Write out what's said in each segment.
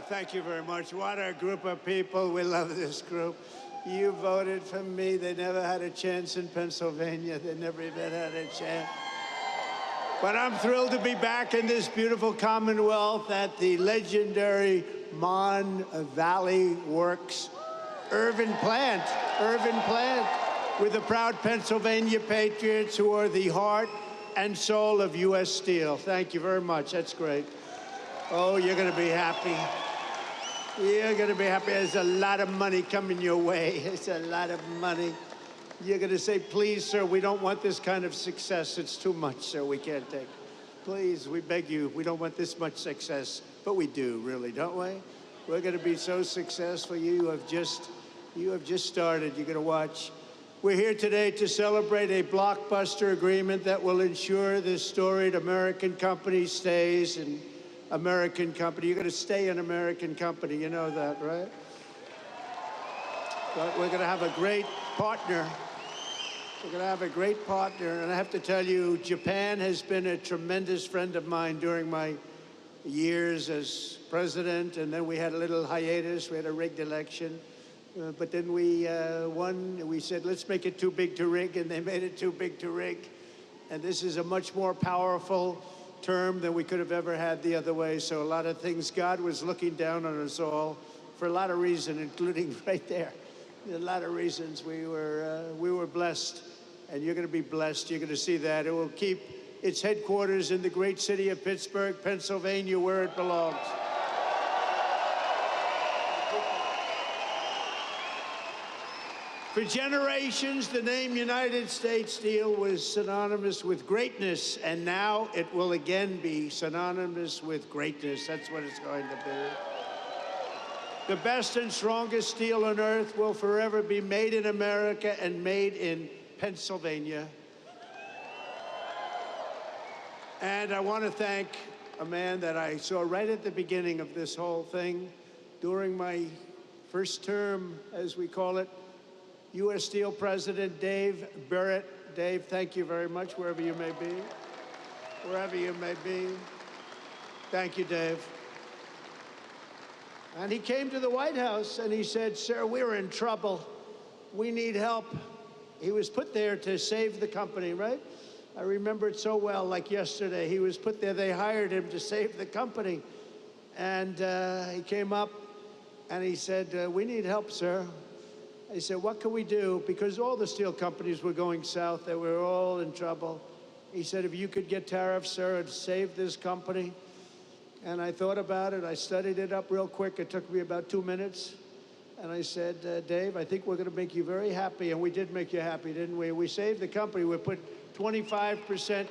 Thank you very much. What a group of people. We love this group. You voted for me. They never had a chance in Pennsylvania. They never even had a chance. But I'm thrilled to be back in this beautiful Commonwealth at the legendary Mon Valley Works Irvin plant, with the proud Pennsylvania patriots who are the heart and soul of U.S. Steel. Thank you very much. That's great. Oh, you're going to be happy. You're going to be happy. There's a lot of money coming your way. It's a lot of money. You're going to say, please, sir, we don't want this kind of success. It's too much, sir. We can't take it. Please, we beg you, we don't want this much success. But we do, really, don't we? We're going to be so successful. You have just started. You're going to watch. We're here today to celebrate a blockbuster agreement that will ensure this storied American company stays an American company. You're going to stay an American company. You know that, right? But we're going to have a great partner. We're going to have a great partner. And I have to tell you, Japan has been a tremendous friend of mine during my years as president. And then we had a little hiatus. We had a rigged election. But then we won. We said, let's make it too big to rig. And they made it too big to rig. And this is a much more powerful term than we could have ever had the other way. So a lot of things, God was looking down on us all for a lot of reasons, including right there. A lot of reasons we were blessed, and you're going to be blessed. You're going to see that. It will keep its headquarters in the great city of Pittsburgh, Pennsylvania, where it belongs. For generations, the name United States Steel was synonymous with greatness, and now it will again be synonymous with greatness. That's what it's going to be. The best and strongest steel on earth will forever be made in America and made in Pennsylvania. And I want to thank a man that I saw right at the beginning of this whole thing, during my first term, as we call it, U.S. Steel President Dave Barrett. Dave, thank you very much, wherever you may be. Wherever you may be. Thank you, Dave. And he came to the White House and he said, sir, we're in trouble. We need help. He was put there to save the company, right? I remember it so well, like yesterday. He was put there, they hired him to save the company. And he came up and he said, we need help, sir. I said, what can we do? Because all the steel companies were going south. They were all in trouble. He said, if you could get tariffs, sir, and save this company. And I thought about it. I studied it up real quick. It took me about 2 minutes. And I said, Dave, I think we're going to make you very happy. And we did make you happy, didn't we? We saved the company. We put 25%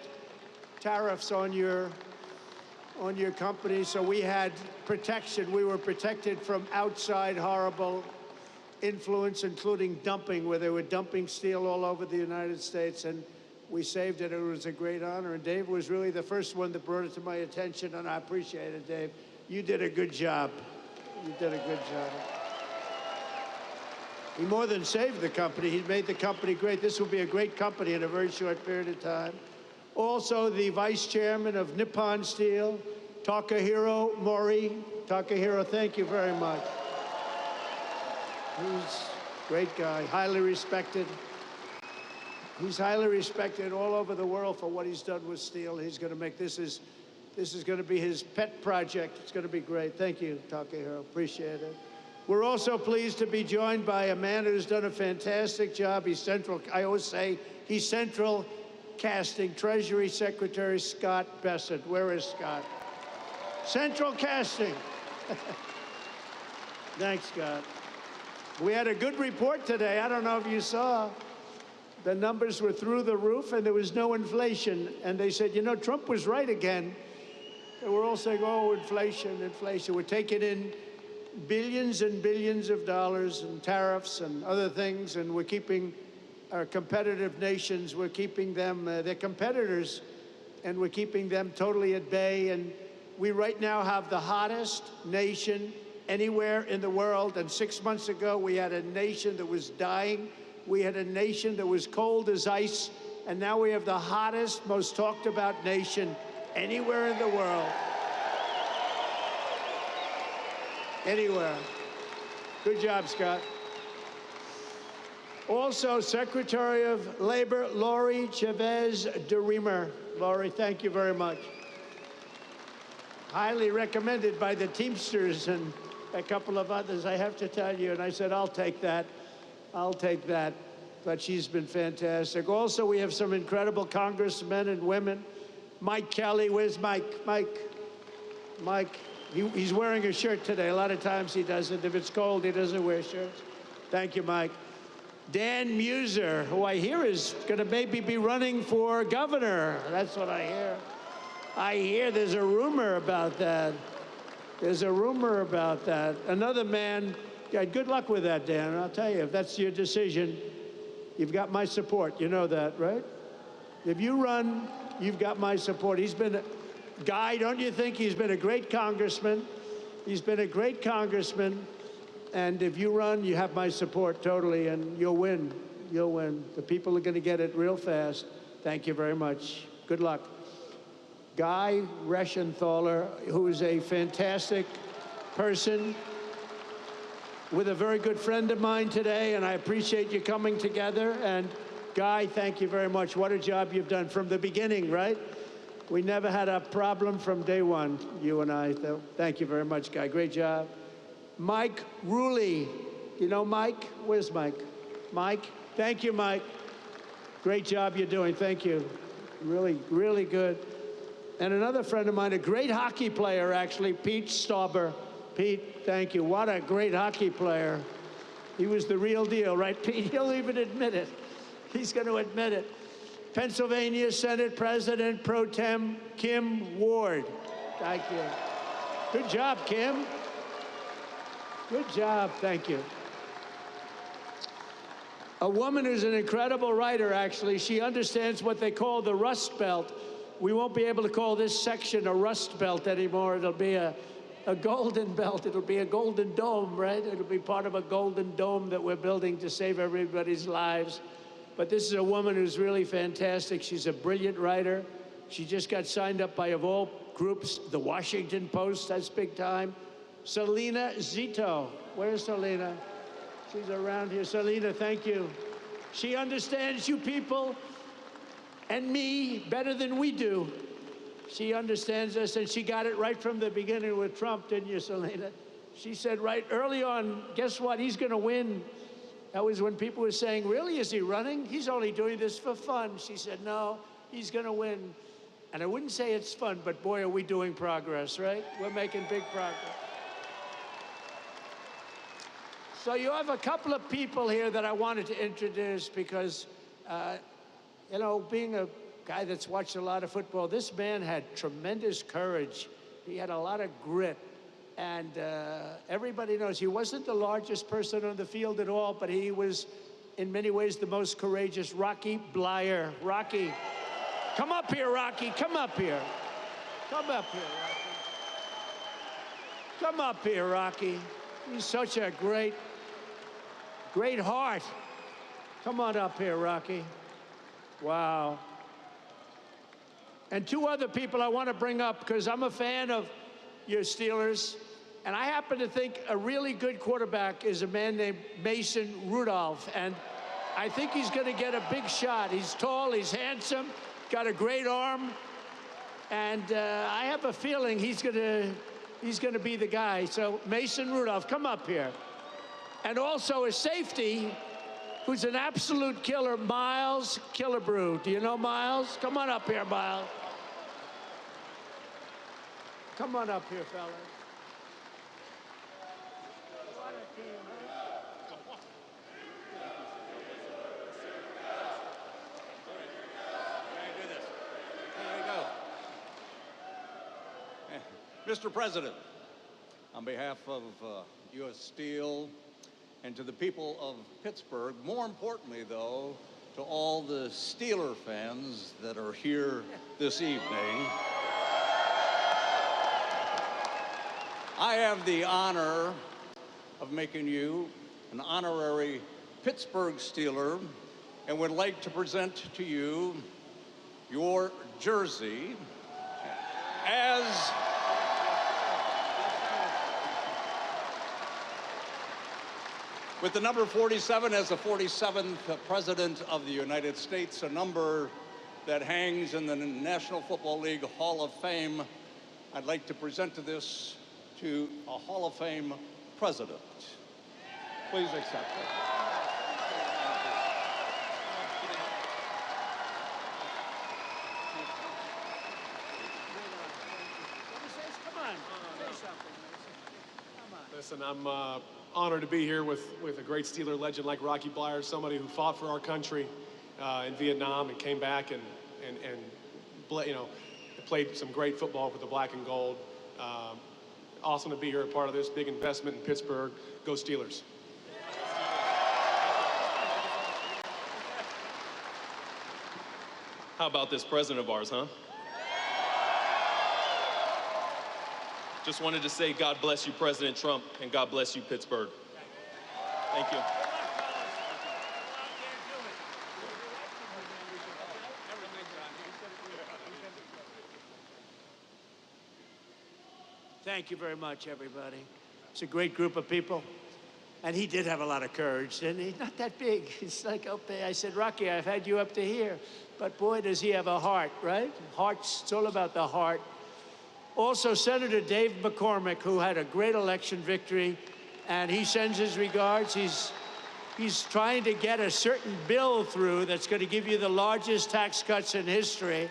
tariffs on your company. So we had protection. We were protected from outside horrible influence, including dumping, where they were dumping steel all over the United States. And we saved it. It was a great honor. And Dave was really the first one that brought it to my attention, and I appreciate it, Dave. You did a good job. You did a good job. He more than saved the company. He made the company great. This will be a great company in a very short period of time. Also, the vice chairman of Nippon Steel, Takahiro Mori. Takahiro, thank you very much. He's a great guy, highly respected. He's highly respected all over the world for what he's done with steel. He's going to make this is going to be his pet project. It's going to be great. Thank you, Takahiro. Appreciate it. We're also pleased to be joined by a man who's done a fantastic job. He's central. I always say he's central casting. Treasury Secretary Scott Bessent. Where is Scott? Central casting. Thanks, Scott. We had a good report today. I don't know if you saw. The numbers were through the roof, and there was no inflation. And they said, you know, Trump was right again. And we're all saying, oh, inflation, inflation. We're taking in billions and billions of dollars in tariffs and other things, and we're keeping our competitive nations, we're keeping them, they're competitors, and we're keeping them totally at bay. And we right now have the hottest nation anywhere in the world. And 6 months ago, we had a nation that was dying. We had a nation that was cold as ice, and now we have the hottest, most talked about nation anywhere in the world. anywhere. Good job, Scott. Also, Secretary of Labor, Lori Chavez DeReamer. Lori, thank you very much. Highly recommended by the Teamsters and a couple of others, I have to tell you. And I said, I'll take that. I'll take that. But she's been fantastic. Also, we have some incredible congressmen and women. Mike Kelly, where's Mike? Mike, he's wearing a shirt today. A lot of times he doesn't. If it's cold, he doesn't wear shirts. Thank you, Mike. Dan Muser, who I hear is going to maybe be running for governor. That's what I hear. I hear there's a rumor about that. There's a rumor about that. Another man, yeah, good luck with that, Dan. I'll tell you, if that's your decision, you've got my support. You know that, right? If you run, you've got my support. He's been, Guy, don't you think he's been a great congressman? He's been a great congressman. And if you run, you have my support totally, and you'll win. You'll win. The people are going to get it real fast. Thank you very much. Good luck. Guy Reschenthaler, who is a fantastic person, with a very good friend of mine today, and I appreciate you coming together. And Guy, thank you very much. What a job you've done from the beginning, right? We never had a problem from day one, you and I. Thank you very much, Guy. Great job. Mike Ruley. You know Mike? Where's Mike? Mike? Thank you, Mike. Great job you're doing. Thank you. Really, really good. And another friend of mine, a great hockey player, actually, Pete Stauber. Pete, thank you. What a great hockey player. He was the real deal, right, Pete? He'll even admit it. He's going to admit it. Pennsylvania Senate President Pro Tem Kim Ward. Thank you. Good job, Kim. Good job. Thank you. A woman who's an incredible writer, actually. She understands what they call the Rust Belt. We won't be able to call this section a Rust Belt anymore. It'll be a golden belt. It'll be a golden dome, right? It'll be part of a golden dome that we're building to save everybody's lives. But this is a woman who's really fantastic. She's a brilliant writer. She just got signed up by, of all groups, the Washington Post, that's big time. Selena Zito. Where's Selena? She's around here. Selena, thank you. She understands you people and me better than we do. She understands us, and she got it right from the beginning with Trump, didn't you, Selena? She said right early on, guess what? He's going to win. That was when people were saying, really, is he running? He's only doing this for fun. She said, no, he's going to win. And I wouldn't say it's fun, but boy, are we doing progress, right? We're making big progress. So you have a couple of people here that I wanted to introduce because, you know, being a guy that's watched a lot of football, this man had tremendous courage. He had a lot of grit. And everybody knows he wasn't the largest person on the field at all, but he was, in many ways, the most courageous. Rocky Bleier. Rocky. Come up here, Rocky. Come up here. Come up here, Rocky. Come up here, Rocky. He's such a great heart. Come on up here, Rocky. Wow. And two other people I want to bring up because I'm a fan of your Steelers. And I happen to think a really good quarterback is a man named Mason Rudolph. And I think he's going to get a big shot. He's tall, he's handsome, got a great arm. And I have a feeling he's going to be the guy. So Mason Rudolph, come up here. And also a safety who's an absolute killer, Miles Killebrew. Do you know Miles? Come on up here, Miles. Come on up here, fellas. What a team, huh? There you go. Mr. President, on behalf of U.S. Steel and to the people of Pittsburgh, more importantly, though, to all the Steeler fans that are here this evening, I have the honor of making you an honorary Pittsburgh Steeler and would like to present to you your jersey With the number 47 as the 47th President of the United States, a number that hangs in the National Football League Hall of Fame, I'd like to present to a Hall of Fame president. Please accept it. Listen, I'm honored to be here with a great Steeler legend like Rocky Bleier, somebody who fought for our country in Vietnam and came back and played some great football for the black and gold. Awesome to be here, a part of this big investment in Pittsburgh. Go Steelers. How about this president of ours, huh? Just wanted to say God bless you, President Trump, and God bless you, Pittsburgh. Thank you. Thank you very much, everybody. It's a great group of people. And he did have a lot of courage, didn't he? Not that big. It's like, okay, I said, Rocky, I've had you up to here. But boy, does he have a heart, right? It's all about the heart. Also, Senator Dave McCormick, who had a great election victory, and he sends his regards. He's trying to get a certain bill through that's going to give you the largest tax cuts in history,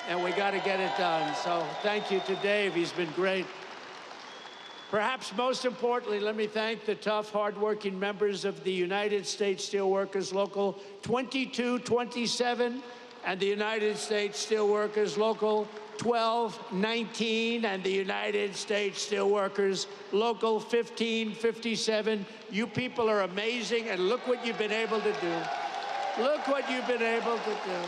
and we got to get it done. So thank you to Dave. He's been great. Perhaps most importantly, let me thank the tough, hardworking members of the United States Steelworkers Local 2227 and the United States Steelworkers Local 1219 and the United States Steelworkers Local 1557. You people are amazing, and look what you've been able to do. Look what you've been able to do.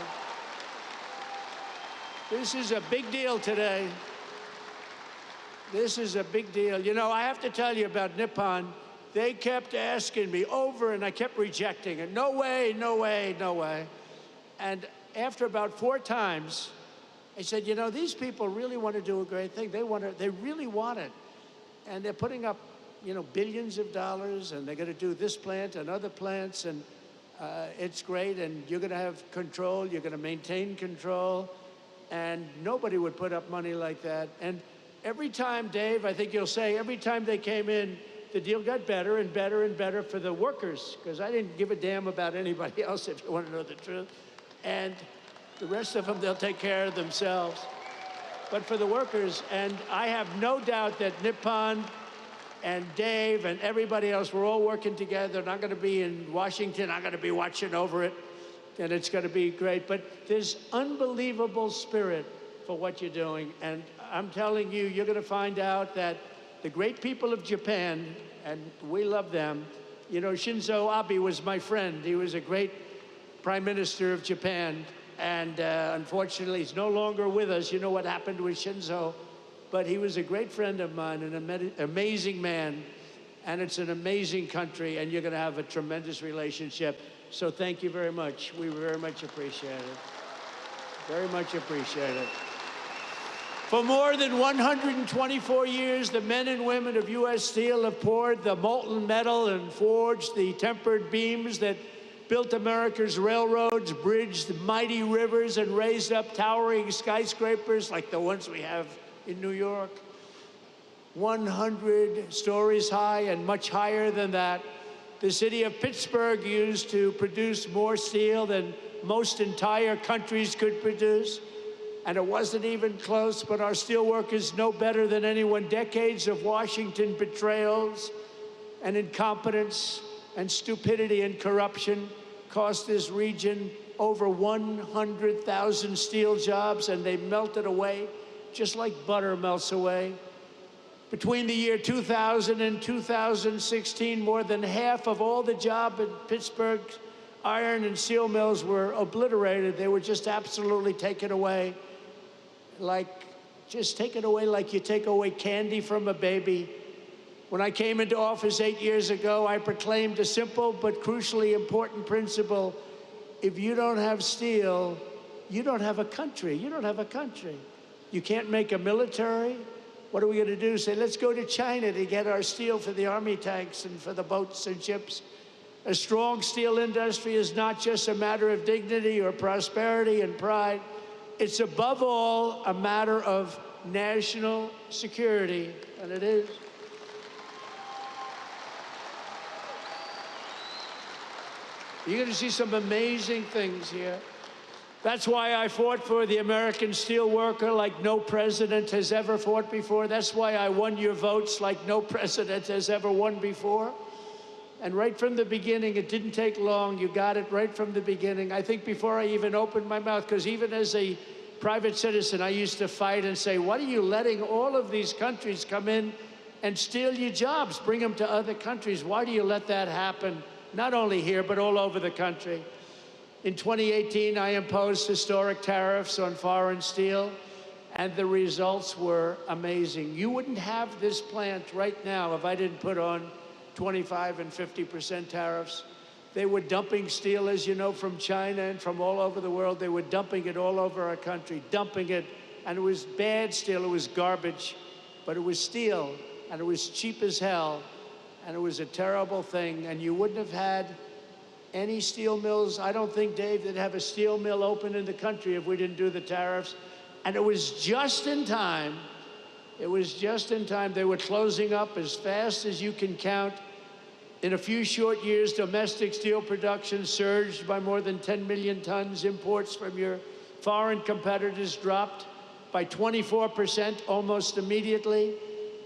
This is a big deal today. This is a big deal. You know, I have to tell you about Nippon. They kept asking me over, and I kept rejecting it. No way, no way, no way. And after about 4 times, I said, you know, these people really want to do a great thing. They really want it. And they're putting up, you know, billions of dollars, and they're going to do this plant and other plants, and it's great, and you're going to have control, you're going to maintain control, and nobody would put up money like that. And every time, Dave, I think you'll say, every time they came in, the deal got better and better and better for the workers, because I didn't give a damn about anybody else, if you want to know the truth. And the rest of them, they'll take care of themselves. But for the workers, and I have no doubt that Nippon and Dave and everybody else, we're all working together. And I'm going to be in Washington. I'm going to be watching over it, and it's going to be great. But there's unbelievable spirit for what you're doing. And I'm telling you, you're going to find out that the great people of Japan, and we love them. You know, Shinzo Abe was my friend. He was a great Prime Minister of Japan. And unfortunately, he's no longer with us. You know what happened with Shinzo. But he was a great friend of mine, an amazing man. And it's an amazing country, and you're going to have a tremendous relationship. So thank you very much. We very much appreciate it. Very much appreciate it. For more than 124 years, the men and women of U.S. Steel have poured the molten metal and forged the tempered beams that built America's railroads, bridged the mighty rivers, and raised up towering skyscrapers like the ones we have in New York. 100 stories high and much higher than that. The city of Pittsburgh used to produce more steel than most entire countries could produce. And it wasn't even close, but our steelworkers know better than anyone. Decades of Washington betrayals and incompetence and stupidity and corruption cost this region over 100,000 steel jobs, and they melted away just like butter melts away. Between the year 2000 and 2016, more than half of all the jobs in Pittsburgh's iron and steel mills were obliterated. They were just absolutely taken away. Just taken away like you take away candy from a baby. When I came into office 8 years ago, I proclaimed a simple but crucially important principle. If you don't have steel, you don't have a country. You don't have a country. You can't make a military. What are we going to do? Say, let's go to China to get our steel for the army tanks and for the boats and ships. A strong steel industry is not just a matter of dignity or prosperity and pride. It's above all a matter of national security, and it is. You're going to see some amazing things here. That's why I fought for the American steelworker like no president has ever fought before. That's why I won your votes like no president has ever won before. And right from the beginning, it didn't take long. You got it right from the beginning. I think before I even opened my mouth, because even as a private citizen, I used to fight and say, what are you letting all of these countries come in and steal your jobs, bring them to other countries? Why do you let that happen? Not only here, but all over the country. In 2018, I imposed historic tariffs on foreign steel, and the results were amazing. You wouldn't have this plant right now if I didn't put on 25% and 50% tariffs. They were dumping steel, as you know, from China and from all over the world. They were dumping it all over our country, dumping it. And it was bad steel, it was garbage, but it was steel, and it was cheap as hell, and it was a terrible thing. And you wouldn't have had any steel mills. I don't think, Dave, they'd have a steel mill open in the country if we didn't do the tariffs. And it was just in time. It was just in time. They were closing up as fast as you can count. In a few short years, domestic steel production surged by more than 10 million tons. Imports from your foreign competitors dropped by 24% almost immediately.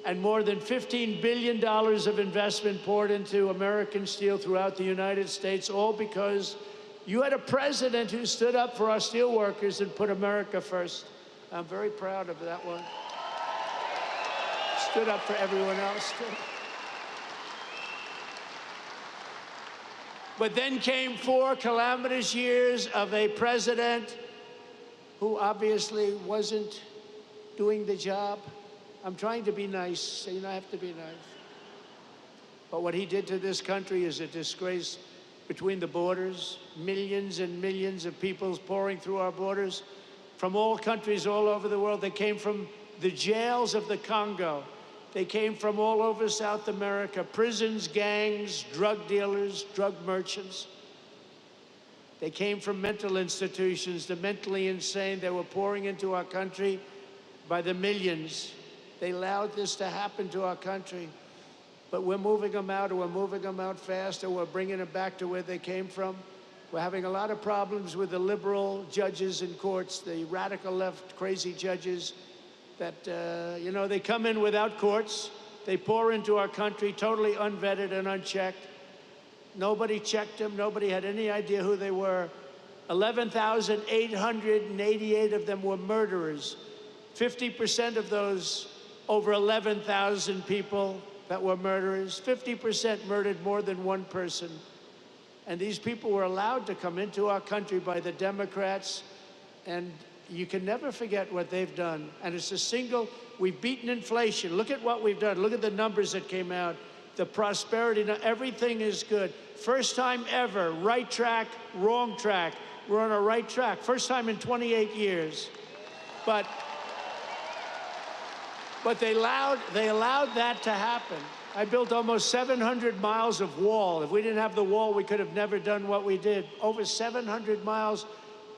And more than $15 billion of investment poured into American steel throughout the United States, all because you had a president who stood up for our steel workers and put America first. I'm very proud of that one. Stood up for everyone else, too. But then came 4 calamitous years of a president who obviously wasn't doing the job. I'm trying to be nice, so you know I have to be nice. But what he did to this country is a disgrace. Between the borders, millions and millions of people pouring through our borders from all countries all over the world. They came from the jails of the Congo. They came from all over South America, prisons, gangs, drug dealers, drug merchants. They came from mental institutions, the mentally insane. They were pouring into our country by the millions. They allowed this to happen to our country. But we're moving them out, or we're moving them out fast, or we're bringing them back to where they came from. We're having a lot of problems with the liberal judges in courts, the radical left crazy judges that, you know, they come in without courts. They pour into our country totally unvetted and unchecked. Nobody checked them. Nobody had any idea who they were. 11,888 of them were murderers. 50% of those over 11,000 people that were murderers, 50% murdered more than one person. And these people were allowed to come into our country by the Democrats, and you can never forget what they've done. And it's a single, we've beaten inflation. Look at what we've done. Look at the numbers that came out. The prosperity, now everything is good. First time ever, right track, wrong track. We're on a right track. First time in 28 years. But they allowed that to happen. I built almost 700 miles of wall. If we didn't have the wall, we could have never done what we did. Over 700 miles,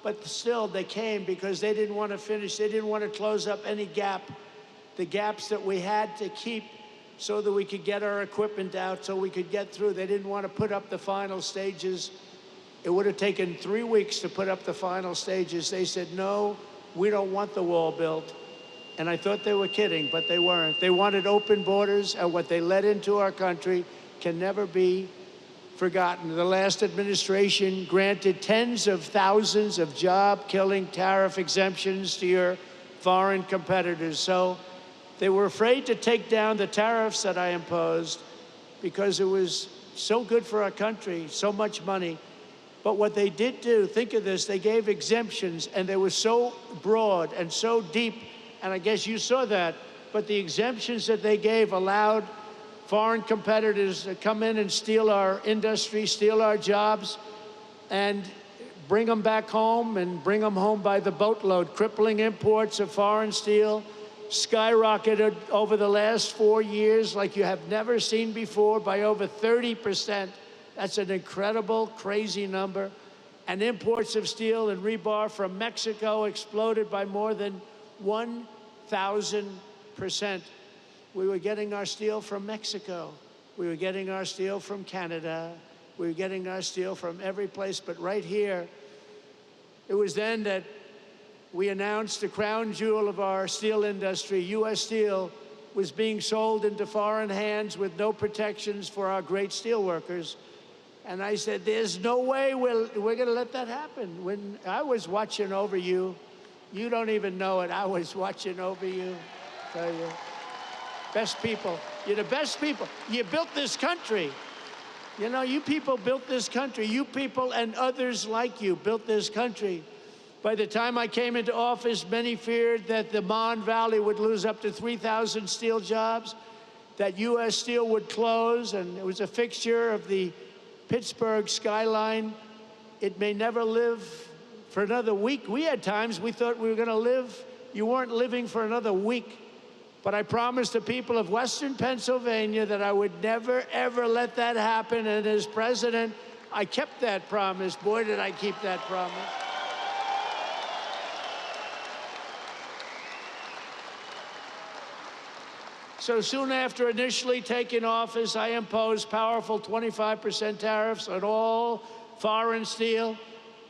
but still they came because they didn't want to finish. They didn't want to close up any gap, the gaps that we had to keep so that we could get our equipment out, so we could get through. They didn't want to put up the final stages. It would have taken 3 weeks to put up the final stages. They said, no, we don't want the wall built. And I thought they were kidding, but they weren't. They wanted open borders, and what they let into our country can never be forgotten. The last administration granted tens of thousands of job-killing tariff exemptions to your foreign competitors. So they were afraid to take down the tariffs that I imposed because it was so good for our country, so much money. But what they did do, think of this, they gave exemptions, and they were so broad and so deep. And I guess you saw that, but the exemptions that they gave allowed foreign competitors to come in and steal our industry, steal our jobs, and bring them back home, and bring them home by the boatload, crippling imports of foreign steel, skyrocketed over the last 4 years like you have never seen before by over 30%. That's an incredible, crazy number. And imports of steel and rebar from Mexico exploded by more than 1,000%. We were getting our steel from Mexico. We were getting our steel from Canada. We were getting our steel from every place, but right here, it was then that we announced the crown jewel of our steel industry, U.S. Steel, was being sold into foreign hands with no protections for our great steel workers. And I said, there's no way we're going to let that happen. When I was watching over you, you don't even know it, I was watching over you. I tell you, best people. You're the best people. You built this country. You know, you people built this country. You people and others like you built this country. By the time I came into office, many feared that the Mon Valley would lose up to 3,000 steel jobs, that U.S. Steel would close, and it was a fixture of the Pittsburgh skyline. It may never live for another week. We had times we thought we were going to live. You weren't living for another week. But I promised the people of Western Pennsylvania that I would never, ever let that happen. And as president, I kept that promise. Boy, did I keep that promise. So soon after initially taking office, I imposed powerful 25% tariffs on all foreign steel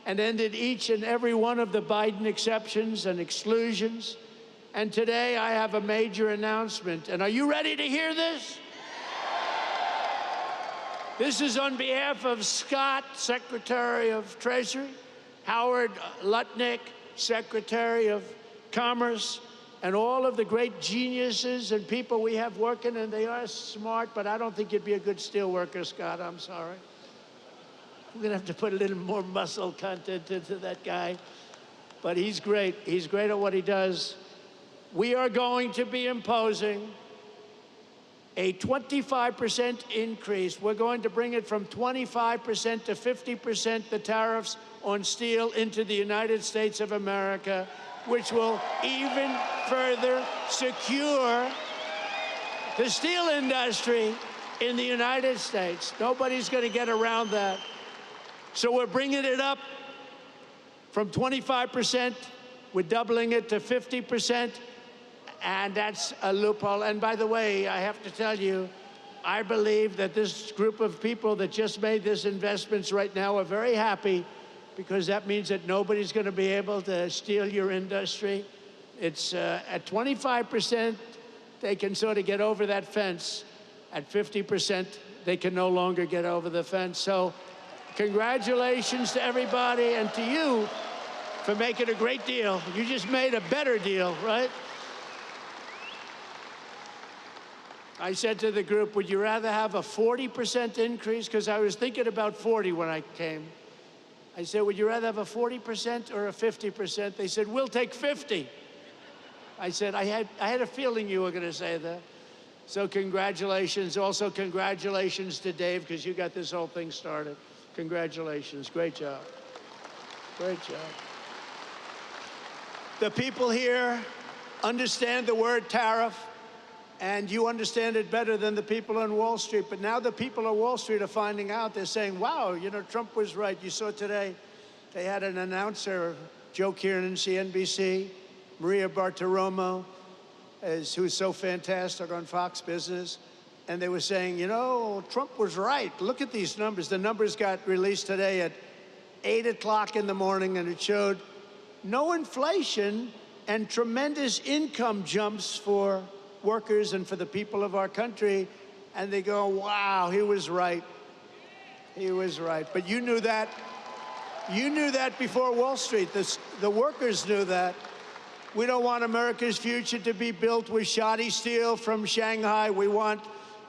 and ended each and every one of the Biden exceptions and exclusions. And today I have a major announcement. And are you ready to hear this? This is on behalf of Scott, Secretary of Treasury, Howard Lutnick, Secretary of Commerce, and all of the great geniuses and people we have working, and they are smart, but I don't think you'd be a good steel worker, Scott. I'm sorry. We're going to have to put a little more muscle content into that guy. But he's great. He's great at what he does. We are going to be imposing a 25% increase. We're going to bring it from 25% to 50%, the tariffs on steel into the United States of America, which will even further secure the steel industry in the United States. Nobody's going to get around that. So we're bringing it up from 25%. We're doubling it to 50%. And that's a loophole. And by the way, I have to tell you, I believe that this group of people that just made these investments right now are very happy, because that means that nobody's going to be able to steal your industry. It's at 25%, they can sort of get over that fence. At 50%, they can no longer get over the fence. So congratulations to everybody and to you for making a great deal. You just made a better deal, right? I said to the group, would you rather have a 40% increase? Because I was thinking about 40 when I came. I said, would you rather have a 40% or a 50%? They said, we'll take 50. I said, I had a feeling you were going to say that. So congratulations. Also, congratulations to Dave, because you got this whole thing started. Congratulations. Great job. Great job. The people here understand the word tariff, and you understand it better than the people on Wall Street. But now the people on Wall Street are finding out. They're saying, wow, you know, Trump was right. You saw today, they had an announcer, Joe Kiernan, CNBC, Maria Bartiromo, who's so fantastic on Fox Business. And they were saying, you know, Trump was right. Look at these numbers. The numbers got released today at 8 o'clock in the morning, and it showed no inflation and tremendous income jumps for workers and for the people of our country. And they go, wow, he was right. He was right. But you knew that. You knew that before Wall Street. The workers knew that. We don't want America's future to be built with shoddy steel from Shanghai. We want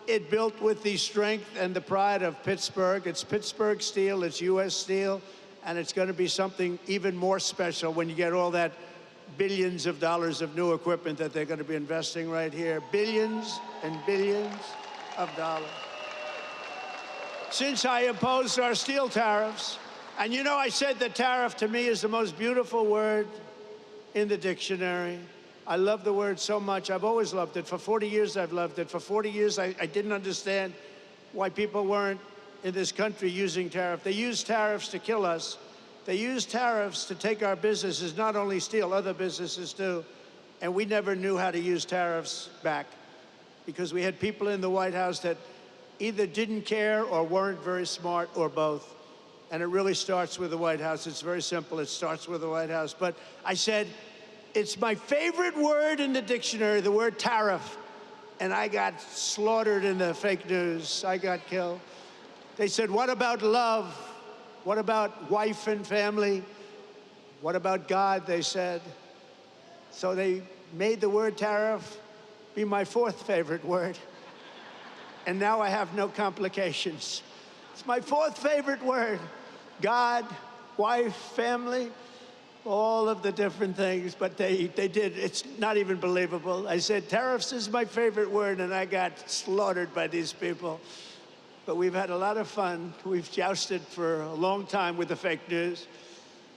it built with the strength and the pride of Pittsburgh. It's Pittsburgh steel, it's U.S. steel, and it's going to be something even more special when you get all that billions of dollars of new equipment that they're going to be investing right here. Billions and billions of dollars. Since I imposed our steel tariffs, and you know, I said that tariff to me is the most beautiful word in the dictionary. I love the word so much. I've always loved it. For 40 years, I've loved it. For 40 years, I didn't understand why people weren't in this country using tariffs. They use tariffs to kill us. They use tariffs to take our businesses, not only steel, other businesses too. And we never knew how to use tariffs back because we had people in the White House that either didn't care or weren't very smart or both. And it really starts with the White House. It's very simple. It starts with the White House. But I said, it's my favorite word in the dictionary, the word tariff. And I got slaughtered in the fake news. I got killed. They said, what about love? What about wife and family? What about God, they said. So they made the word tariff be my fourth favorite word. And now I have no complications. It's my fourth favorite word. God, wife, family, all of the different things, but they did. It's not even believable. I said, tariffs is my favorite word, and I got slaughtered by these people. But we've had a lot of fun. We've jousted for a long time with the fake news.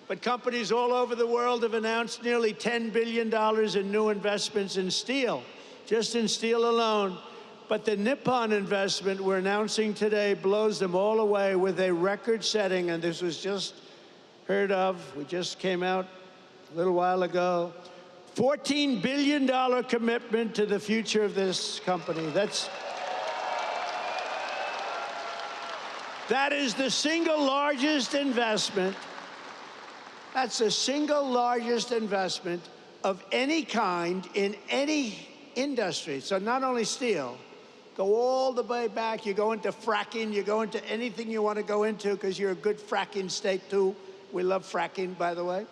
But companies all over the world have announced nearly $10 billion in new investments in steel, just in steel alone. But the Nippon investment we're announcing today blows them all away with a record-setting, and this was just heard of. We just came out a little while ago. $14 billion commitment to the future of this company. That is the single largest investment. That's the single largest investment of any kind in any industry. So not only steel, go all the way back. You go into fracking, you go into anything you want to go into because you're a good fracking state too. We love fracking, by the way.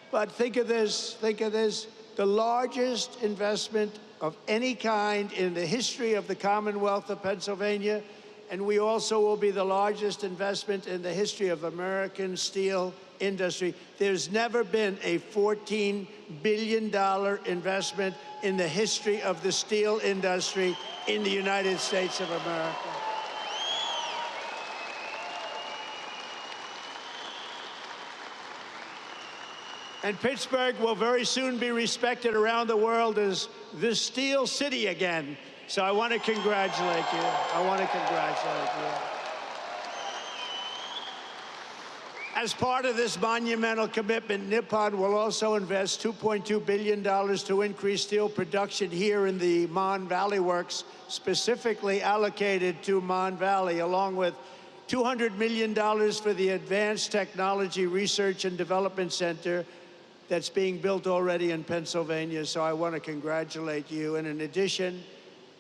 But think of this, the largest investment of any kind in the history of the Commonwealth of Pennsylvania, and we also will be the largest investment in the history of American steel industry. There's never been a $14 billion investment in the history of the steel industry in the United States of America. And Pittsburgh will very soon be respected around the world as the Steel City again. So I want to congratulate you. As part of this monumental commitment, Nippon will also invest $2.2 billion to increase steel production here in the Mon Valley Works, specifically allocated to Mon Valley, along with $200 million for the Advanced Technology Research and Development Center that's being built already in Pennsylvania. So I want to congratulate you. And in addition,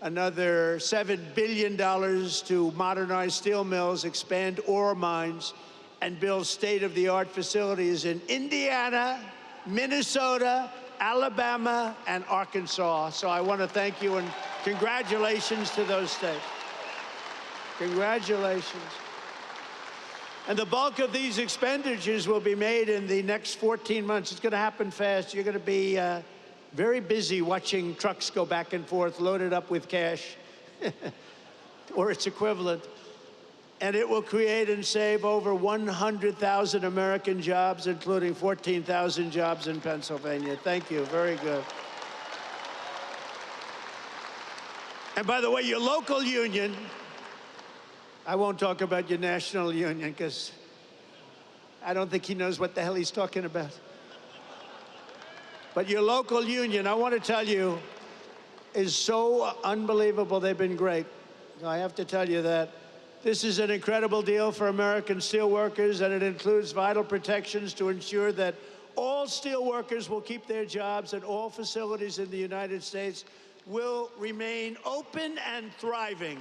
another $7 billion to modernize steel mills, expand ore mines, and build state-of-the-art facilities in Indiana, Minnesota, Alabama, and Arkansas. So I want to thank you and congratulations to those states. Congratulations. And the bulk of these expenditures will be made in the next 14 months. It's going to happen fast. You're going to be very busy watching trucks go back and forth, loaded up with cash, or its equivalent. And it will create and save over 100,000 American jobs, including 14,000 jobs in Pennsylvania. Thank you. Very good. And by the way, your local union, I won't talk about your national union because I don't think he knows what the hell he's talking about. But your local union, I want to tell you, is so unbelievable. They've been great. I have to tell you that. This is an incredible deal for American steelworkers, and it includes vital protections to ensure that all steelworkers will keep their jobs and all facilities in the United States will remain open and thriving.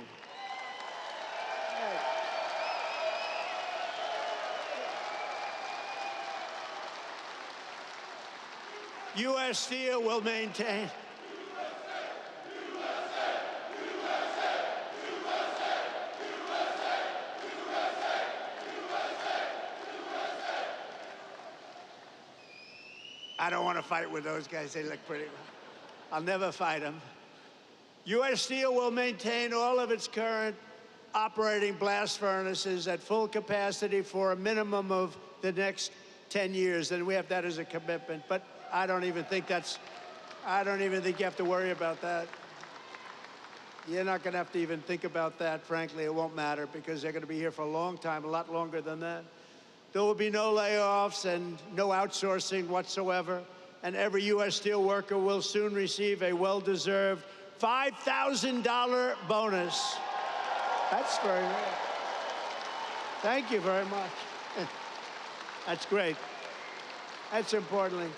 U.S. Steel will maintain. I don't want to fight with those guys. They look pretty. I'll never fight them. U.S. Steel will maintain all of its current operating blast furnaces at full capacity for a minimum of the next 10 years. And we have that as a commitment. But I don't even think that's I don't even think you have to worry about that. You're not going to have to even think about that, frankly. It won't matter because they're going to be here for a long time, a lot longer than that. There will be no layoffs and no outsourcing whatsoever. And every U.S. steel worker will soon receive a well-deserved $5,000 bonus. That's very rare. Thank you very much. That's great. That's importantly.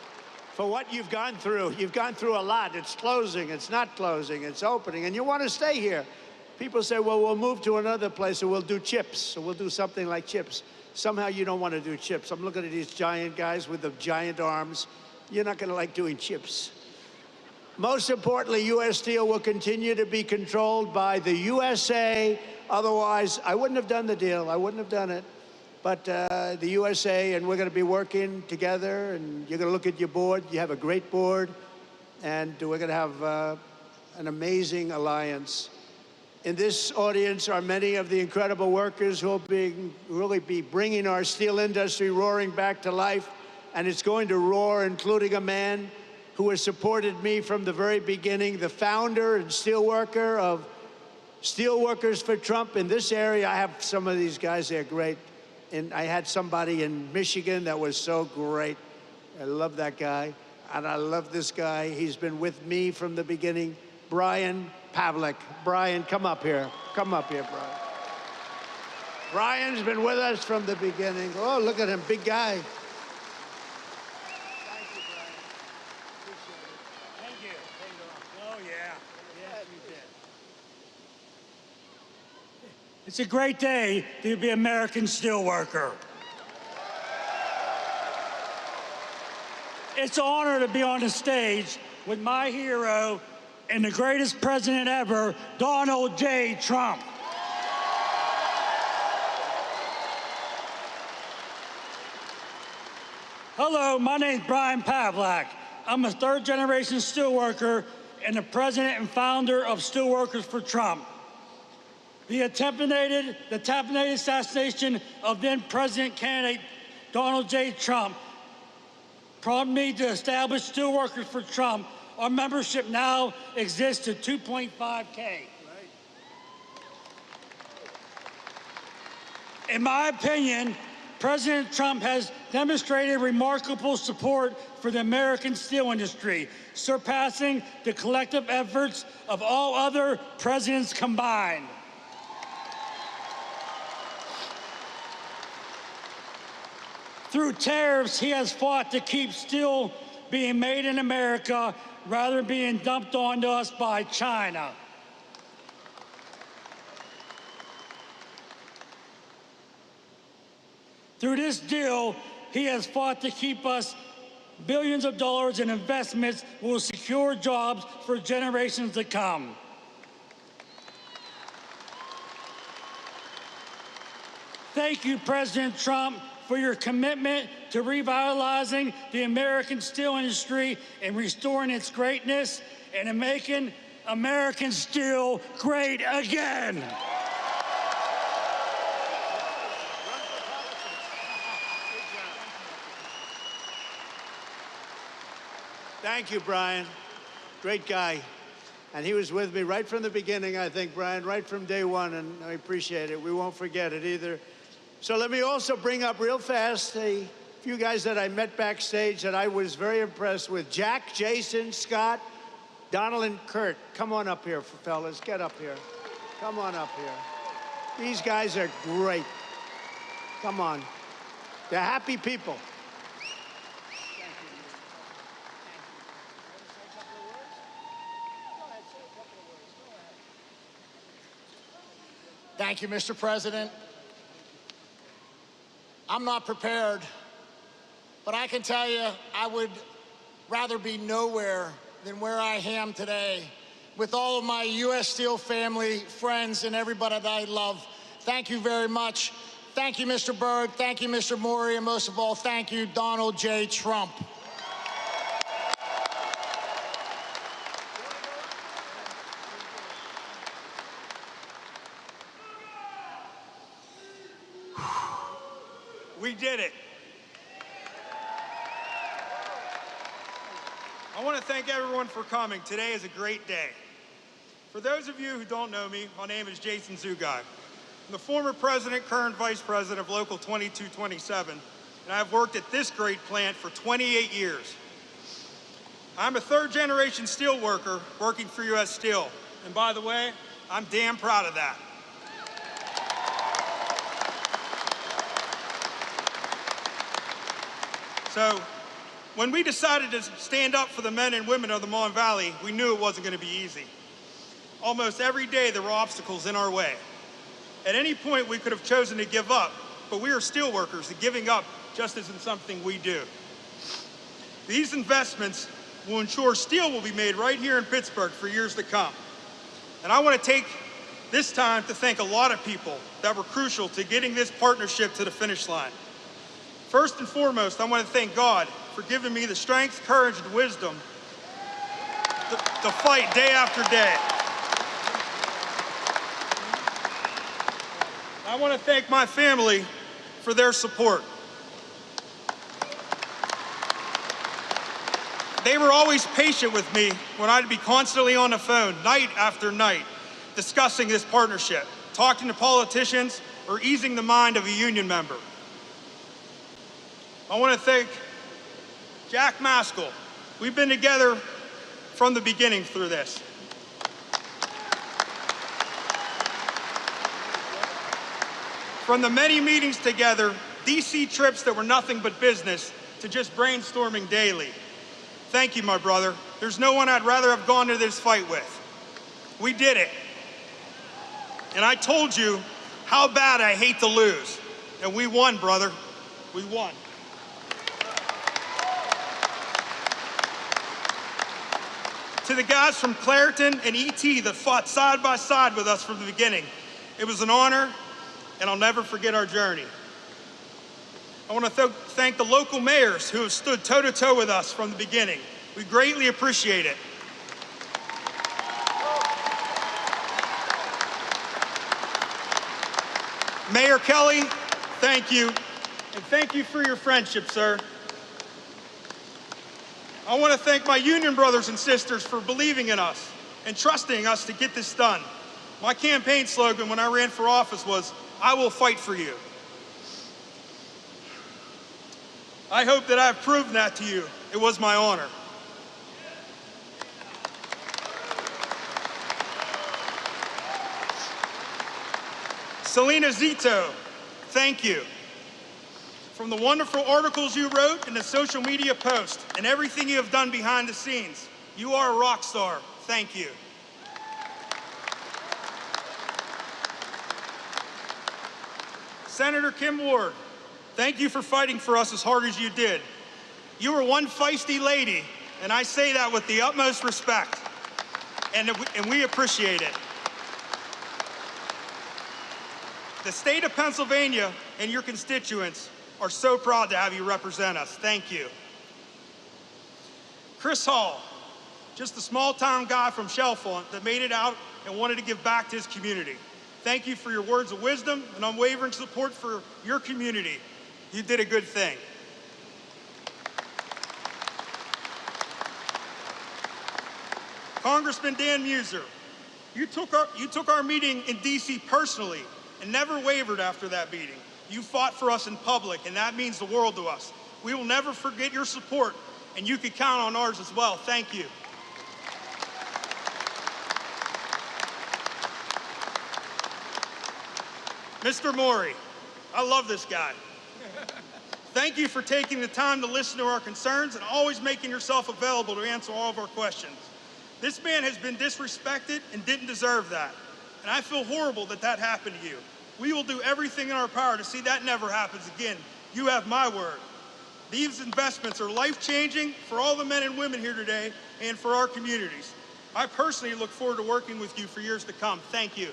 For what you've gone through a lot. It's closing, it's not closing, it's opening, and you want to stay here. People say, well, we'll move to another place, or we'll do chips, or we'll do something like chips. Somehow you don't want to do chips. I'm looking at these giant guys with the giant arms. You're not going to like doing chips. Most importantly, U.S. Steel will continue to be controlled by the USA. Otherwise, I wouldn't have done the deal. I wouldn't have done it. But the USA, and we're going to be working together, and you're going to look at your board. You have a great board, and we're going to have an amazing alliance. In this audience are many of the incredible workers who will really be bringing our steel industry roaring back to life, and it's going to roar, including a man who has supported me from the very beginning, the founder and steelworker of Steelworkers for Trump in this area. I have some of these guys, they're great. And I had somebody in Michigan that was so great. I love that guy. And I love this guy. He's been with me from the beginning. Brian Pavlik. Brian, come up here. Come up here, Brian. Brian's been with us from the beginning. Oh, look at him, big guy. Thank you, Brian. Appreciate it. Thank you. Oh, yeah. Yes, you did. It's a great day to be an American steelworker. It's an honor to be on the stage with my hero and the greatest president ever, Donald J. Trump. Hello, my name's Brian Pavlik. I'm a third-generation steelworker and the president and founder of Steelworkers for Trump. The attempted assassination of then-president candidate Donald J. Trump prompted me to establish Steelworkers for Trump. Our membership now exists at 2.5K. In my opinion, President Trump has demonstrated remarkable support for the American steel industry, surpassing the collective efforts of all other presidents combined. Through tariffs, he has fought to keep steel being made in America rather than being dumped onto us by China. Through this deal, he has fought to keep us billions of dollars in investments that will secure jobs for generations to come. Thank you, President Trump, for your commitment to revitalizing the American steel industry and restoring its greatness and in making American steel great again. Thank you, Brian. Great guy. And he was with me right from the beginning, I think, Brian, right from day one, and I appreciate it. We won't forget it either. So let me also bring up real fast a few guys that I met backstage that I was very impressed with. Jack, Jason, Scott, Donald, and Kurt. Come on up here, fellas. Get up here. Come on up here. These guys are great. Come on. They're happy people. Thank you, Mr. President. I'm not prepared, but I can tell you I would rather be nowhere than where I am today with all of my U.S. Steel family, friends, and everybody that I love. Thank you very much. Thank you, Mr. Berg. Thank you, Mr. Maury, and most of all, thank you, Donald J. Trump. We did it. I want to thank everyone for coming. Today is a great day. For those of you who don't know me, my name is Jason Zugai. I'm the former president, current vice president of Local 2227, and I've worked at this great plant for 28 years. I'm a third-generation steel worker working for U.S. Steel, and by the way, I'm damn proud of that. So, when we decided to stand up for the men and women of the Mon Valley, we knew it wasn't going to be easy. Almost every day there were obstacles in our way. At any point we could have chosen to give up, but we are steel workers and giving up just isn't something we do. These investments will ensure steel will be made right here in Pittsburgh for years to come. And I want to take this time to thank a lot of people that were crucial to getting this partnership to the finish line. First and foremost, I want to thank God for giving me the strength, courage, and wisdom to fight day after day. I want to thank my family for their support. They were always patient with me when I'd be constantly on the phone, night after night, discussing this partnership, talking to politicians, or easing the mind of a union member. I want to thank Jack Maskell. We've been together from the beginning through this. From the many meetings together, DC trips that were nothing but business, to just brainstorming daily. Thank you, my brother. There's no one I'd rather have gone to this fight with. We did it. And I told you how bad I hate to lose. And we won, brother. We won. To the guys from Clairton and ET that fought side by side with us from the beginning, it was an honor, and I'll never forget our journey. I want to thank the local mayors who have stood toe-to-toe with us from the beginning. We greatly appreciate it. Mayor Kelly, thank you, and thank you for your friendship, sir. I want to thank my union brothers and sisters for believing in us and trusting us to get this done. My campaign slogan when I ran for office was, "I will fight for you." I hope that I've proven that to you. It was my honor. Selena Zito, thank you. From the wonderful articles you wrote and the social media posts and everything you have done behind the scenes, you are a rock star. Thank you. Senator Kim Ward, thank you for fighting for us as hard as you did. You were one feisty lady, and I say that with the utmost respect, and we appreciate it. The state of Pennsylvania and your constituents are so proud to have you represent us. Thank you. Chris Hall, just a small-town guy from Chalfont that made it out and wanted to give back to his community. Thank you for your words of wisdom and unwavering support for your community. You did a good thing. Congressman Dan Muser, you took our meeting in DC personally and never wavered after that meeting. You fought for us in public, and that means the world to us. We will never forget your support, and you can count on ours as well. Thank you. Mr. Maury, I love this guy. Thank you for taking the time to listen to our concerns and always making yourself available to answer all of our questions. This man has been disrespected and didn't deserve that. And I feel horrible that that happened to you. We will do everything in our power to see that never happens again. You have my word. These investments are life-changing for all the men and women here today and for our communities. I personally look forward to working with you for years to come. Thank you.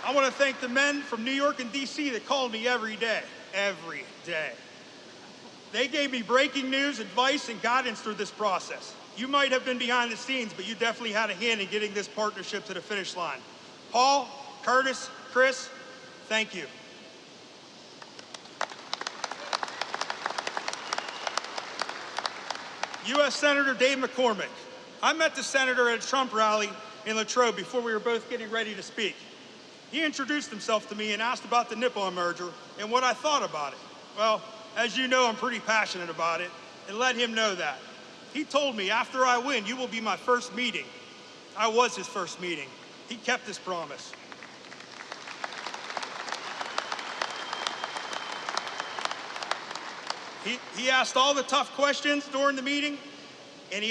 I want to thank the men from New York and DC that called me every day. Every day. They gave me breaking news, advice, and guidance through this process. You might have been behind the scenes, but you definitely had a hand in getting this partnership to the finish line. Paul, Curtis, Chris, thank you. U.S. Senator Dave McCormick. I met the senator at a Trump rally in Latrobe before we were both getting ready to speak. He introduced himself to me and asked about the Nippon merger and what I thought about it. Well, as you know, I'm pretty passionate about it, and let him know that. He told me, after I win, you will be my first meeting. I was his first meeting. He kept his promise. He asked all the tough questions during the meeting, and he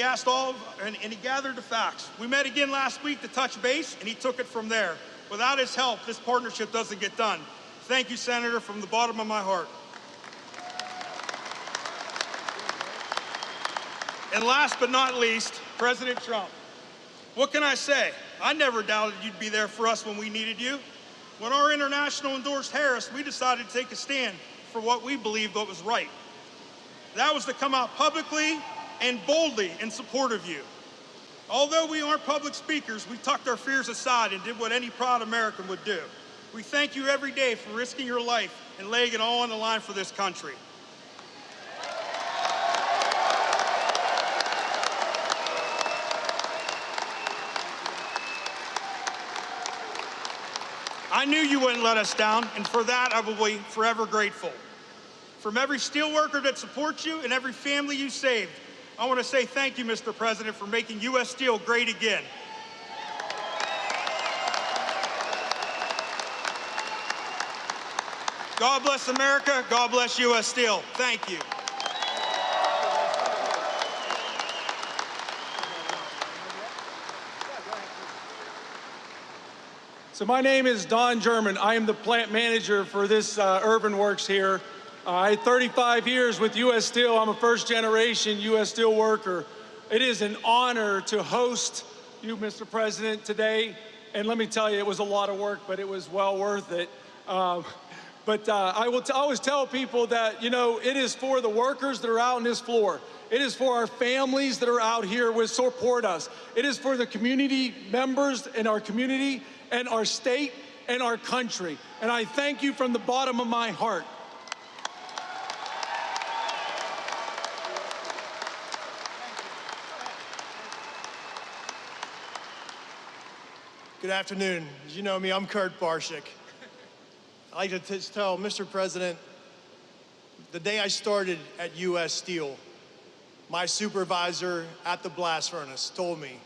gathered the facts. We met again last week to touch base, and he took it from there. Without his help, this partnership doesn't get done. Thank you, Senator, from the bottom of my heart. And last but not least, President Trump. What can I say? I never doubted you'd be there for us when we needed you. When our international endorsed Harris, we decided to take a stand for what we believed what was right. That was to come out publicly and boldly in support of you. Although we aren't public speakers, we tucked our fears aside and did what any proud American would do. We thank you every day for risking your life and laying it all on the line for this country. I knew you wouldn't let us down, and for that I will be forever grateful. From every steelworker that supports you and every family you saved, I want to say thank you, Mr. President, for making U.S. Steel great again. God bless America. God bless U.S. Steel. Thank you. So my name is Don German. I am the plant manager for this Irvin Works here. I had 35 years with U.S. Steel. I'm a first-generation U.S. Steel worker. It is an honor to host you, Mr. President, today. And let me tell you, it was a lot of work, but it was well worth it. I will always tell people that, you know, it is for the workers that are out on this floor. It is for our families that are out here who support us. It is for the community members in our community and our state and our country. And I thank you from the bottom of my heart. Good afternoon. As you know me, I'm Kurt Barshik. I'd like to tell Mr. President, the day I started at U.S. Steel, my supervisor at the blast furnace told me,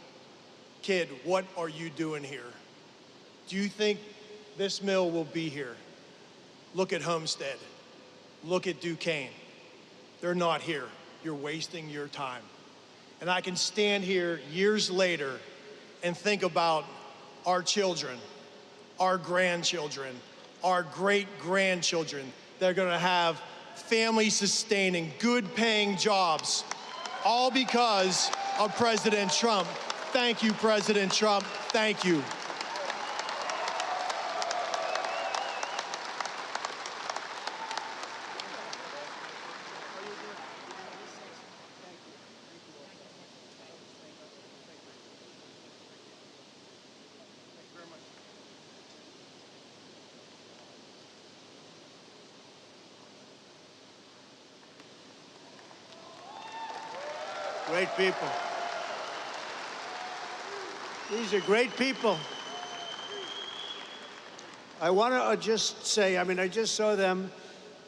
"Kid, what are you doing here? Do you think this mill will be here? Look at Homestead. Look at Duquesne. They're not here. You're wasting your time." And I can stand here years later and think about our children, our grandchildren, our great-grandchildren that are gonna have family-sustaining, good-paying jobs, all because of President Trump. Thank you, President Trump. Thank you. Great people. These are great people. I want to just say, I mean, I just saw them.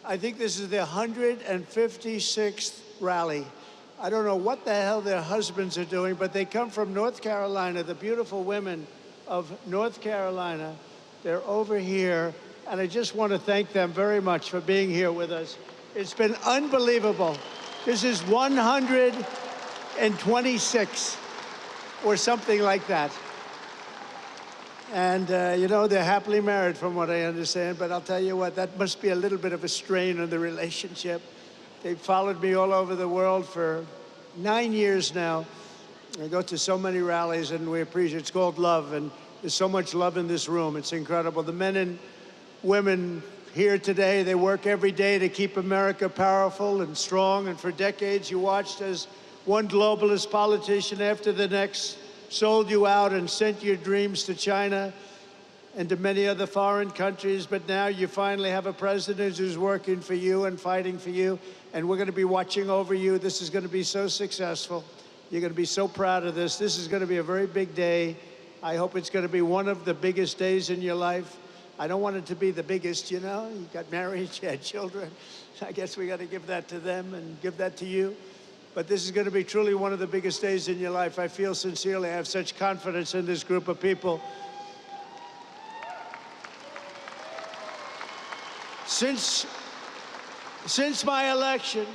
I think this is their 156th rally. I don't know what the hell their husbands are doing, but they come from North Carolina, the beautiful women of North Carolina. They're over here, and I just want to thank them very much for being here with us. It's been unbelievable. This is 126 or something like that. And, you know, they're happily married from what I understand, but I'll tell you what, that must be a little bit of a strain on the relationship. They've followed me all over the world for 9 years now. I go to so many rallies, and we appreciate it. It's called love, and there's so much love in this room. It's incredible. The men and women here today, they work every day to keep America powerful and strong, and for decades you watched as one globalist politician after the next sold you out and sent your dreams to China and to many other foreign countries, but now you finally have a president who's working for you and fighting for you. and we're going to be watching over you. This is going to be so successful. You're going to be so proud of this. This is going to be a very big day. I hope it's going to be one of the biggest days in your life. I don't want it to be the biggest, you know. You got married, you had children. I guess we got to give that to them and give that to you. But this is going to be truly one of the biggest days in your life. I feel sincerely, I have such confidence in this group of people. Since my election,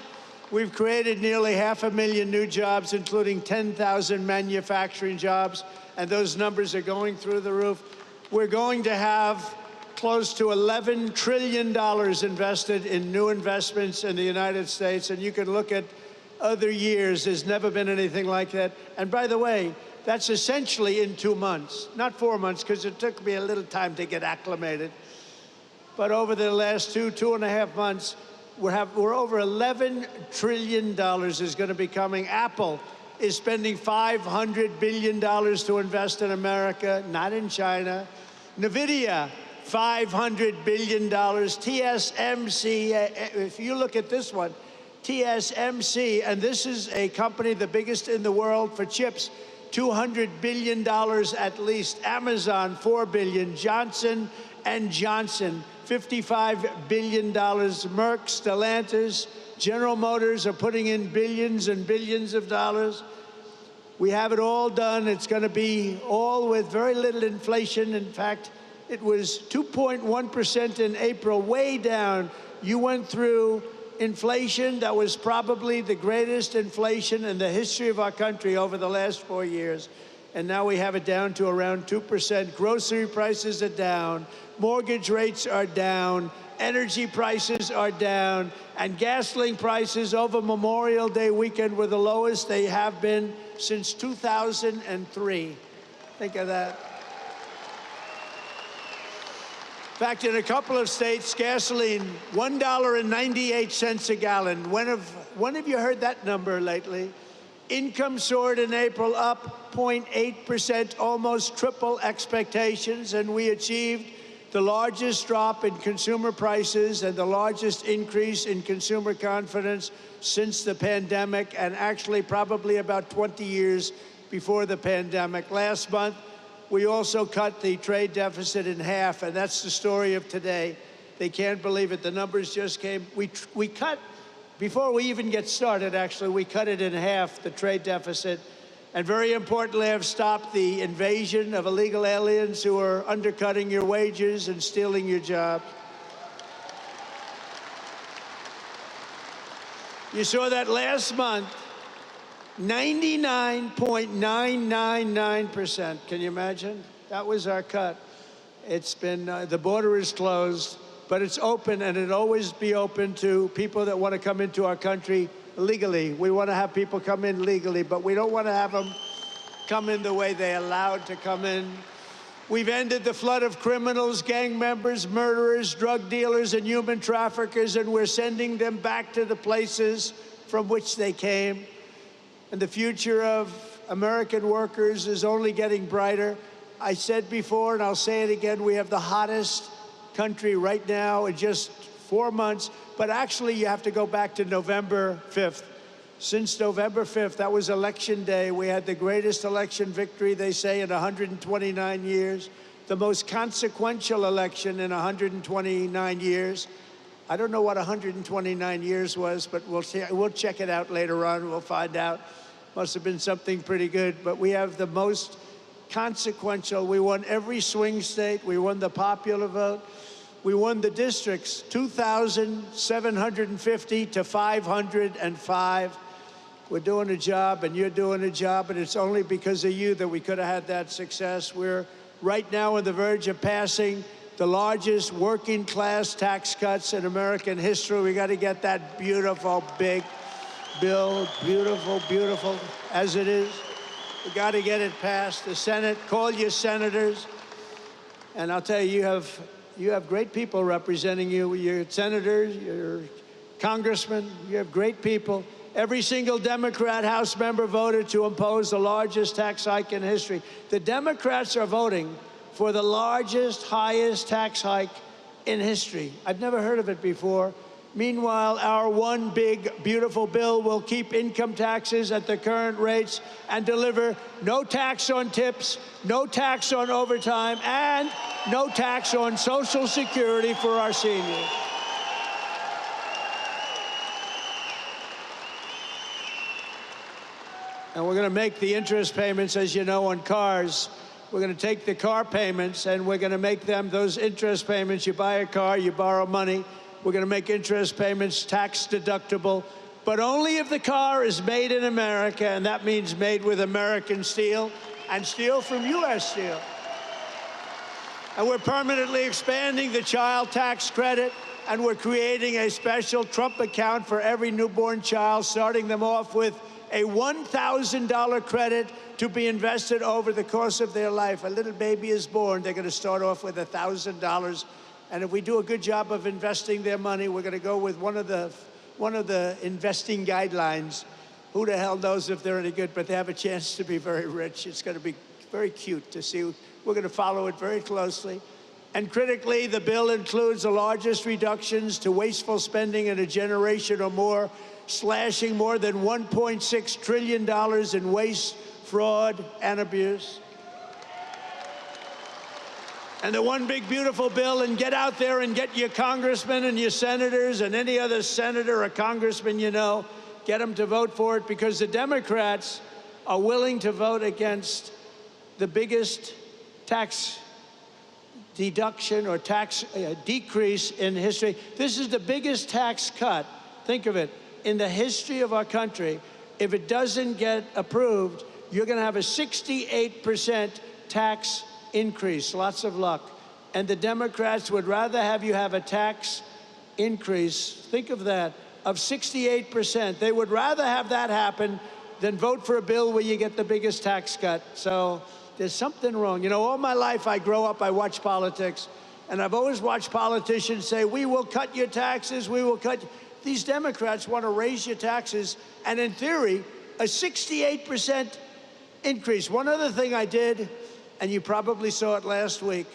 we've created nearly 500,000 new jobs, including 10,000 manufacturing jobs, and those numbers are going through the roof. We're going to have close to $11 trillion invested in new investments in the United States, and you can look at other years. There's never been anything like that. And by the way, that's essentially in 2 months, not 4 months, because it took me a little time to get acclimated. But over the last 2.5 months, we're over $11 trillion is going to be coming. Apple is spending $500 billion to invest in America, not in China. NVIDIA, $500 billion. TSMC, if you look at this one, TSMC, and this is a company the biggest in the world for chips, $200 billion at least. Amazon, $4 billion. Johnson & Johnson, $55 billion. Merck, Stellantis, General Motors are putting in billions and billions of dollars. We have it all done. It's going to be all with very little inflation. In fact, it was 2.1% in April, way down. You went through inflation that was probably the greatest inflation in the history of our country over the last 4 years. And now we have it down to around 2%. Grocery prices are down. Mortgage rates are down. Energy prices are down. And gasoline prices over Memorial Day weekend were the lowest they have been since 2003. Think of that. In fact, in a couple of states, gasoline, $1.98 a gallon. When have you heard that number lately? Income soared in April, up 0.8%, almost triple expectations, and we achieved the largest drop in consumer prices and the largest increase in consumer confidence since the pandemic, and actually probably about 20 years before the pandemic. Last month, we also cut the trade deficit in half, and that's the story of today. They can't believe it. The numbers just came. We cut, before we even get started, actually, we cut it in half, the trade deficit. And very importantly, have stopped the invasion of illegal aliens who are undercutting your wages and stealing your jobs. You saw that last month. 99.999%. Can you imagine? That was our cut. It's been, the border is closed, but it's open, and it'll always be open to people that want to come into our country legally. We want to have people come in legally, but we don't want to have them come in the way they're allowed to come in. We've ended the flood of criminals, gang members, murderers, drug dealers, and human traffickers, and we're sending them back to the places from which they came. And the future of American workers is only getting brighter. I said before, and I'll say it again, we have the hottest country right now in just 4 months. But actually, you have to go back to November 5th. Since November 5th, that was election day, we had the greatest election victory, they say, in 129 years, the most consequential election in 129 years. I don't know what 129 years was, but we'll check it out later on. We'll find out. Must have been something pretty good. But we have the most consequential. We won every swing state. We won the popular vote. We won the districts, 2,750 to 505. We're doing a job, and you're doing a job, and it's only because of you that we could have had that success. We're right now on the verge of passing the largest working class tax cuts in American history. We got to get that beautiful, big bill, beautiful, beautiful as it is. We got to get it passed. The Senate, call your senators. And I'll tell you, you have great people representing you. Your senators, your congressmen, you have great people. Every single Democrat House member voted to impose the largest tax hike in history. The Democrats are voting for the largest, highest tax hike in history. I've never heard of it before. Meanwhile, our one big, beautiful bill will keep income taxes at the current rates and deliver no tax on tips, no tax on overtime, and no tax on Social Security for our seniors. And we're going to make the interest payments, as you know, on cars. We're going to take the car payments and we're going to make them, those interest payments, you buy a car, you borrow money, we're going to make interest payments tax deductible, but only if the car is made in America, and that means made with American steel and steel from U.S. Steel. And we're permanently expanding the child tax credit, and we're creating a special Trump account for every newborn child, starting them off with a $1,000 credit to be invested over the course of their life. A little baby is born, they're going to start off with $1,000. And if we do a good job of investing their money, we're going to go with one of the investing guidelines. Who the hell knows if they're any good, but they have a chance to be very rich. It's going to be very cute to see. We're going to follow it very closely. And critically, the bill includes the largest reductions to wasteful spending in a generation or more, slashing more than $1.6 trillion in waste, fraud, and abuse. And the one big beautiful bill, and get out there and get your congressmen and your senators and any other senator or congressman you know, get them to vote for it, because the Democrats are willing to vote against the biggest tax deduction or tax decrease in history. This is the biggest tax cut, think of it, in the history of our country. If it doesn't get approved, you're going to have a 68% tax increase. Lots of luck. And the Democrats would rather have you have a tax increase, think of that, of 68%. They would rather have that happen than vote for a bill where you get the biggest tax cut. So there's something wrong. You know, all my life I grow up, I watch politics, and I've always watched politicians say, we will cut your taxes, we will cut. These Democrats want to raise your taxes, and in theory, a 68% increase. One other thing I did, and you probably saw it last week,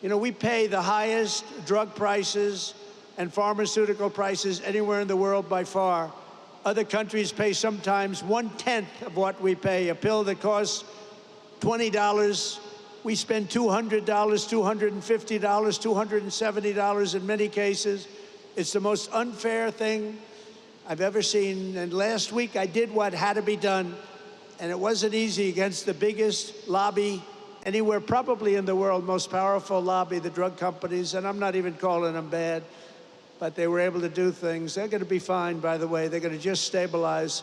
you know, we pay the highest drug prices and pharmaceutical prices anywhere in the world by far. Other countries pay sometimes 1/10 of what we pay. A pill that costs $20, we spend $200, $250, $270 in many cases. It's the most unfair thing I've ever seen. And last week I did what had to be done, and it wasn't easy against the biggest lobby anywhere probably in the world, most powerful lobby, the drug companies, and I'm not even calling them bad, but they were able to do things. They're going to be fine, by the way. They're going to just stabilize.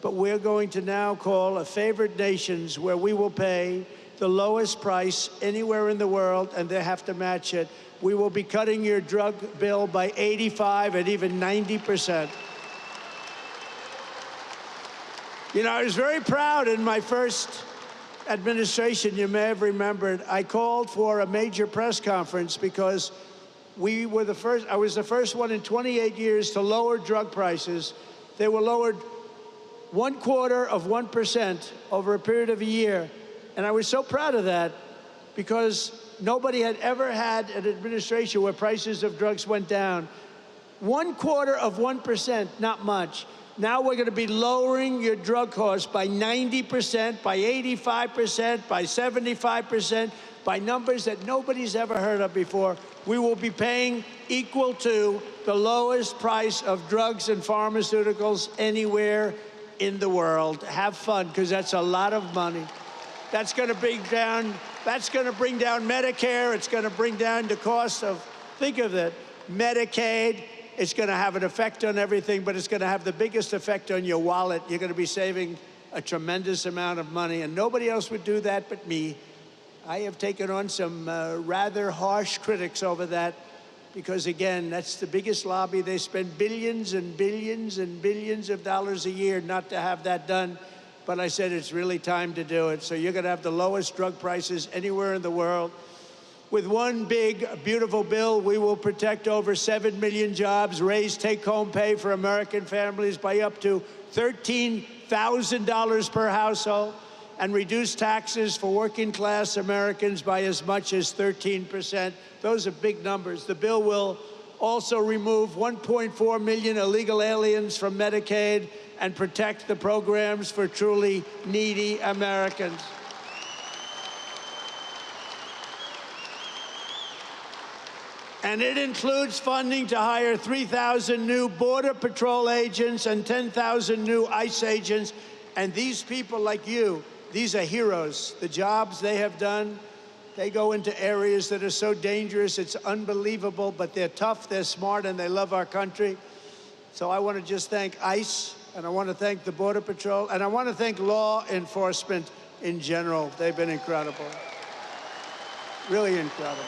But we're going to now call a favored nations where we will pay the lowest price anywhere in the world, and they have to match it. We will be cutting your drug bill by 85 and even 90%. You know, I was very proud in my first administration. You may have remembered, I called for a major press conference because we were the first, I was the first one in 28 years to lower drug prices. They were lowered 0.25% over a period of a year. And I was so proud of that because nobody had ever had an administration where prices of drugs went down. 0.25%, not much. Now we're going to be lowering your drug costs by 90%, by 85%, by 75%, by numbers that nobody's ever heard of before. We will be paying equal to the lowest price of drugs and pharmaceuticals anywhere in the world. Have fun, because that's a lot of money. That's going to bring down Medicare. It's going to bring down the cost of, think of it, Medicaid. It's going to have an effect on everything, but it's going to have the biggest effect on your wallet. You're going to be saving a tremendous amount of money, and nobody else would do that but me. I have taken on some rather harsh critics over that because, again, that's the biggest lobby. They spend billions and billions and billions of dollars a year not to have that done. But I said it's really time to do it. So you're going to have the lowest drug prices anywhere in the world. With one big, beautiful bill, we will protect over 7 million jobs, raise take-home pay for American families by up to $13,000 per household, and reduce taxes for working-class Americans by as much as 13%. Those are big numbers. The bill will also remove 1.4 million illegal aliens from Medicaid, and protect the programs for truly needy Americans. And it includes funding to hire 3,000 new Border Patrol agents and 10,000 new ICE agents. And these people like you, these are heroes. The jobs they have done, they go into areas that are so dangerous, it's unbelievable, but they're tough, they're smart, and they love our country. So I want to just thank ICE, and I want to thank the Border Patrol, and I want to thank law enforcement in general. They've been incredible. Really incredible.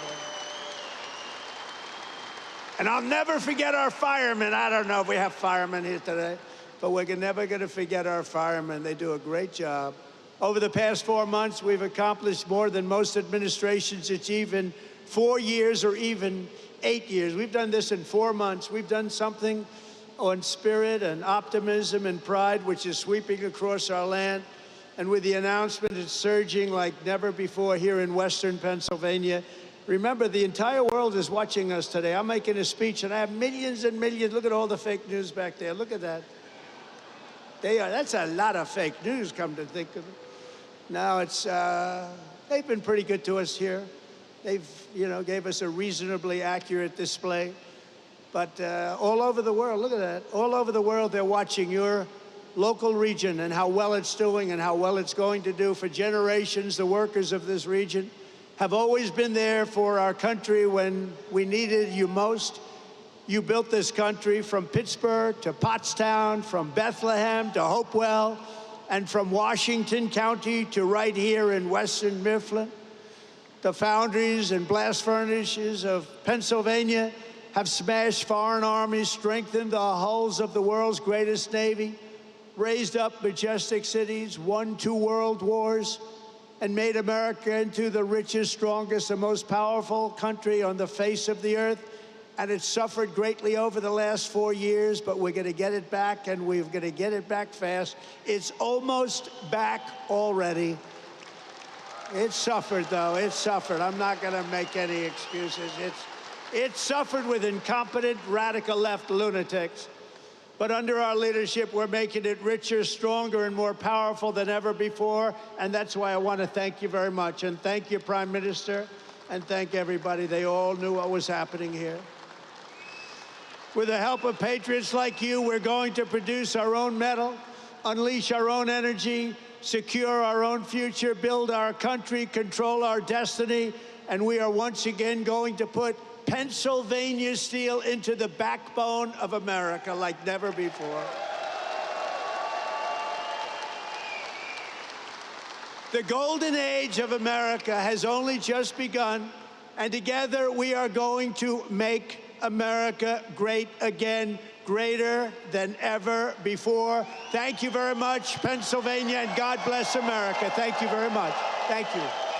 And I'll never forget our firemen. I don't know if we have firemen here today, but we're never going to forget our firemen. They do a great job. Over the past 4 months, we've accomplished more than most administrations achieve in 4 years or even 8 years. We've done this in 4 months. We've done something on spirit and optimism and pride, which is sweeping across our land. And with the announcement, it's surging like never before here in Western Pennsylvania. Remember, the entire world is watching us today. I'm making a speech, and I have millions and millions. Look at all the fake news back there. Look at that. That's a lot of fake news, come to think of it. Now, they've been pretty good to us here. They've, gave us a reasonably accurate display. But all over the world, look at that. All over the world, they're watching your local region and how well it's doing and how well it's going to do. For generations, the workers of this region have always been there for our country when we needed you most. You built this country from Pittsburgh to Pottstown, from Bethlehem to Hopewell, and from Washington County to right here in Western Mifflin. The foundries and blast furnaces of Pennsylvania have smashed foreign armies, strengthened the hulls of the world's greatest navy, raised up majestic cities, won 2 world wars, and made America into the richest, strongest, and most powerful country on the face of the earth. And it's suffered greatly over the last 4 years, but we're going to get it back, and we're going to get it back fast. It's almost back already. It suffered, though. It suffered. I'm not going to make any excuses. It suffered with incompetent, radical left lunatics. But under our leadership, we're making it richer, stronger, and more powerful than ever before. And that's why I want to thank you very much. And thank you, Prime Minister, and thank everybody. They all knew what was happening here. With the help of patriots like you, we're going to produce our own metal, unleash our own energy, secure our own future, build our country, control our destiny, and we are once again going to put Pennsylvania steel into the backbone of America like never before. The golden age of America has only just begun, and together we are going to make America great again, greater than ever before. Thank you very much, Pennsylvania, and God bless America. Thank you very much. Thank you.